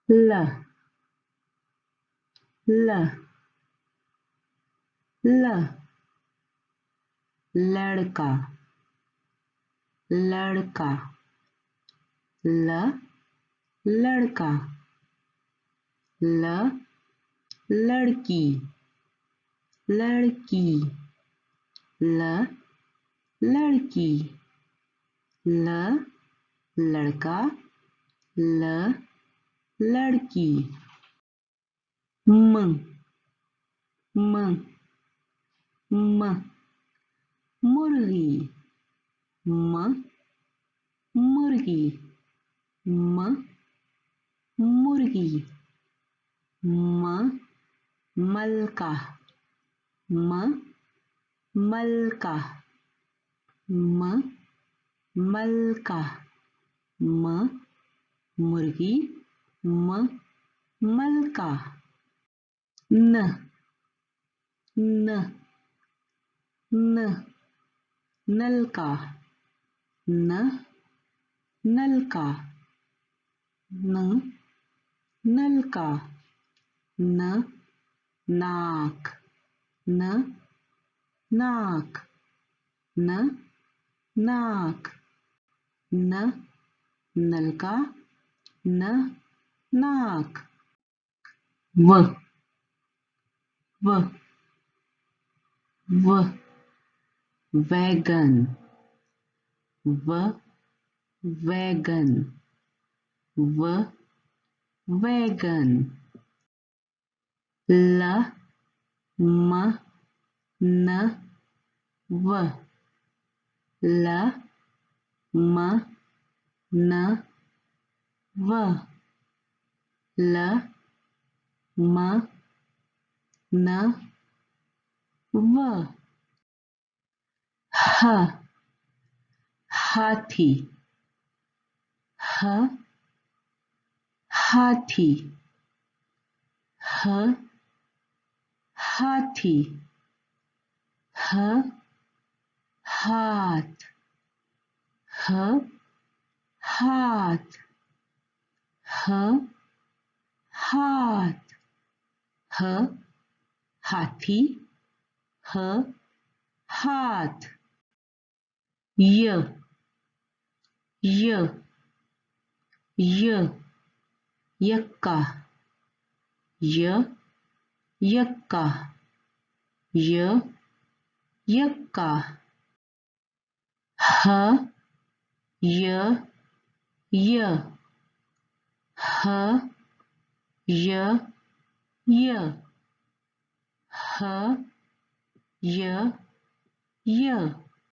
ल ल ल लड़का लड़का ल लड़का ल लड़की लड़की ल लड़की ल लड़का ल लड़की म म म मुर्गी म मुर्गी म मुर्गी म मलका म मलका म मलका म मुर्गी म मलका न न न नलका न नलका न नलका न नाक न नाक न नाक न नलका न नाक व व व वैगन व वैगन व वैगन ल म न व ल म न व ल म न व ह हाथी ह हाथी ह हाथी ह हाथ ह हाथ ह हाथ ह हाथी ह हाथ य य य यक्का य यक्का य यक्का ह य य ह य य ह य य